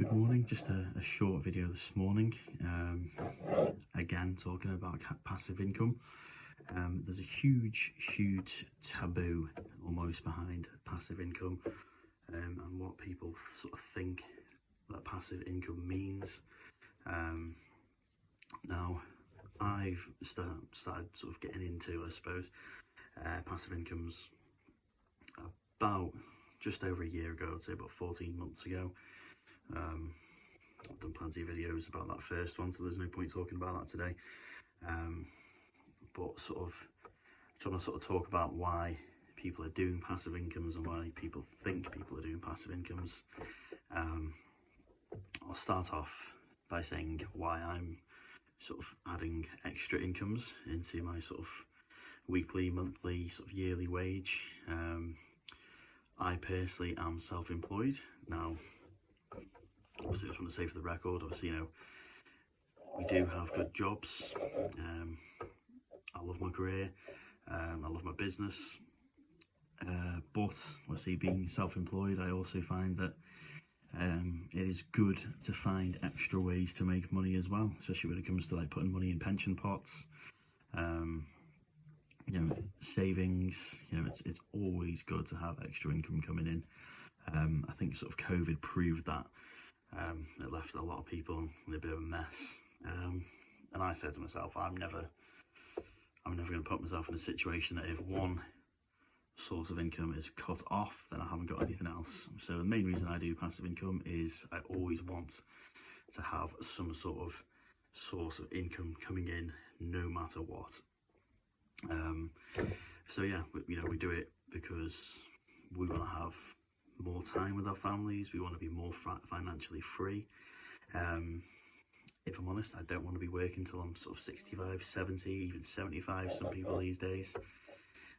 Good morning, just a short video this morning, again talking about passive income. There's a huge taboo almost behind passive income, and what people sort of think that passive income means. Now I've started sort of getting into, I suppose, passive incomes about just over a year ago. I'd say about 14 months ago. I've done plenty of videos about that first one, so there's no point talking about that today. But trying to talk about why people are doing passive incomes and why people think people are doing passive incomes. I'll start off by saying why I'm sort of adding extra incomes into my sort of weekly, monthly, sort of yearly wage. I personally am self-employed. Now, obviously, I just want to say for the record, obviously, we do have good jobs. I love my career, I love my business, but obviously being self-employed, I also find that it is good to find extra ways to make money as well, especially when it comes to like putting money in pension pots, savings. It's always good to have extra income coming in. I think sort of COVID proved that. It left a lot of people in a bit of a mess, and I said to myself, I'm never going to put myself in a situation that if one source of income is cut off, then I haven't got anything else. So the main reason I do passive income is I always want to have some sort of source of income coming in, no matter what. So yeah, we do it because we want to have more time with our families. We want to be more financially free. If I'm honest, I don't want to be working till I'm sort of 65, 70, even 75, some people these days.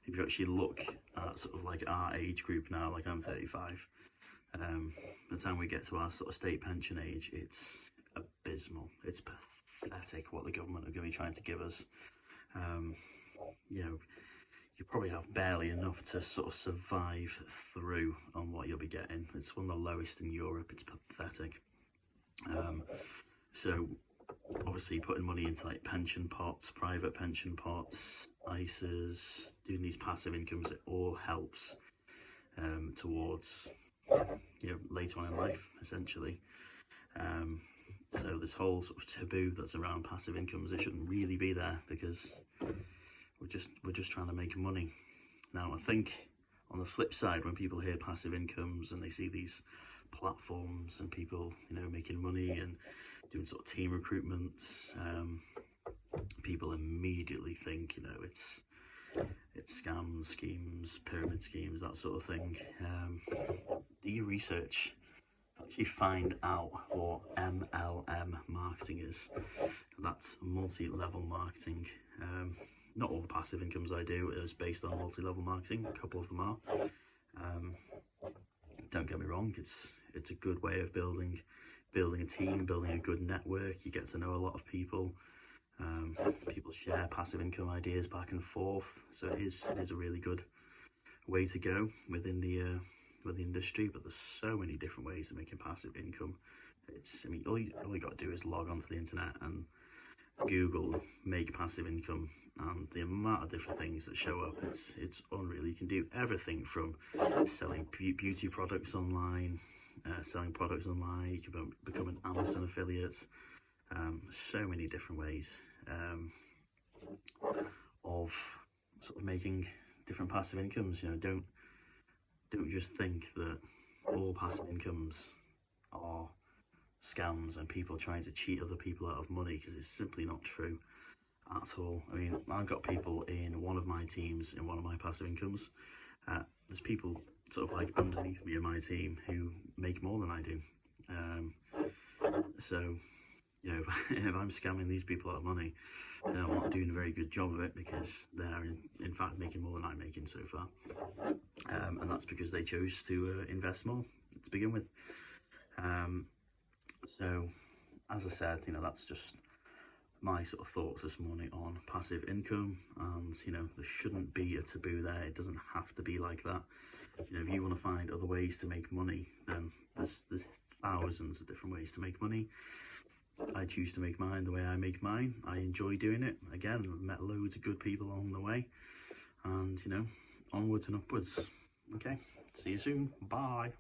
If you actually look at sort of like our age group now, like I'm 35, by the time we get to our sort of state pension age, it's abysmal. It's pathetic what the government are going to be trying to give us. You probably have barely enough to sort of survive through on what you'll be getting. It's one of the lowest in Europe. It's pathetic. So obviously putting money into like pension pots, private pension pots, ISAs, doing these passive incomes, it all helps towards later on in life, essentially. So this whole sort of taboo that's around passive incomes, it shouldn't really be there, because we're just trying to make money. Now, I think on the flip side, when people hear passive incomes and they see these platforms and people making money and doing sort of team recruitments, people immediately think it's scams, schemes, pyramid schemes, that sort of thing. Do your research, actually find out what MLM marketing is. That's multi-level marketing. Not all the passive incomes I do is based on multi-level marketing. A couple of them are. Don't get me wrong, it's a good way of building a team, building a good network. You get to know a lot of people. People share passive income ideas back and forth, so it is a really good way to go within the industry. But there's so many different ways of making passive income. All you got to do is log onto the internet and Google make passive income, and the amount of different things that show up, it's unreal. You can do everything from selling beauty products online, selling products online. You can become an Amazon affiliate. So many different ways of sort of making different passive incomes. Don't just think that all passive incomes are scams and people trying to cheat other people out of money, because it's simply not true at all. I mean, I've got people in one of my teams, in one of my passive incomes. There's people sort of like underneath me in my team who make more than I do. So if I'm scamming these people out of money, I'm not doing a very good job of it, because they're in fact making more than I'm making so far. And that's because they chose to invest more to begin with. So as I said, that's just my sort of thoughts this morning on passive income. And there shouldn't be a taboo there. It doesn't have to be like that. If you want to find other ways to make money, then there's thousands of different ways to make money. I choose to make mine the way I make mine. I enjoy doing it. Again, I've met loads of good people along the way, and you know, onwards and upwards. Okay, see you soon. Bye.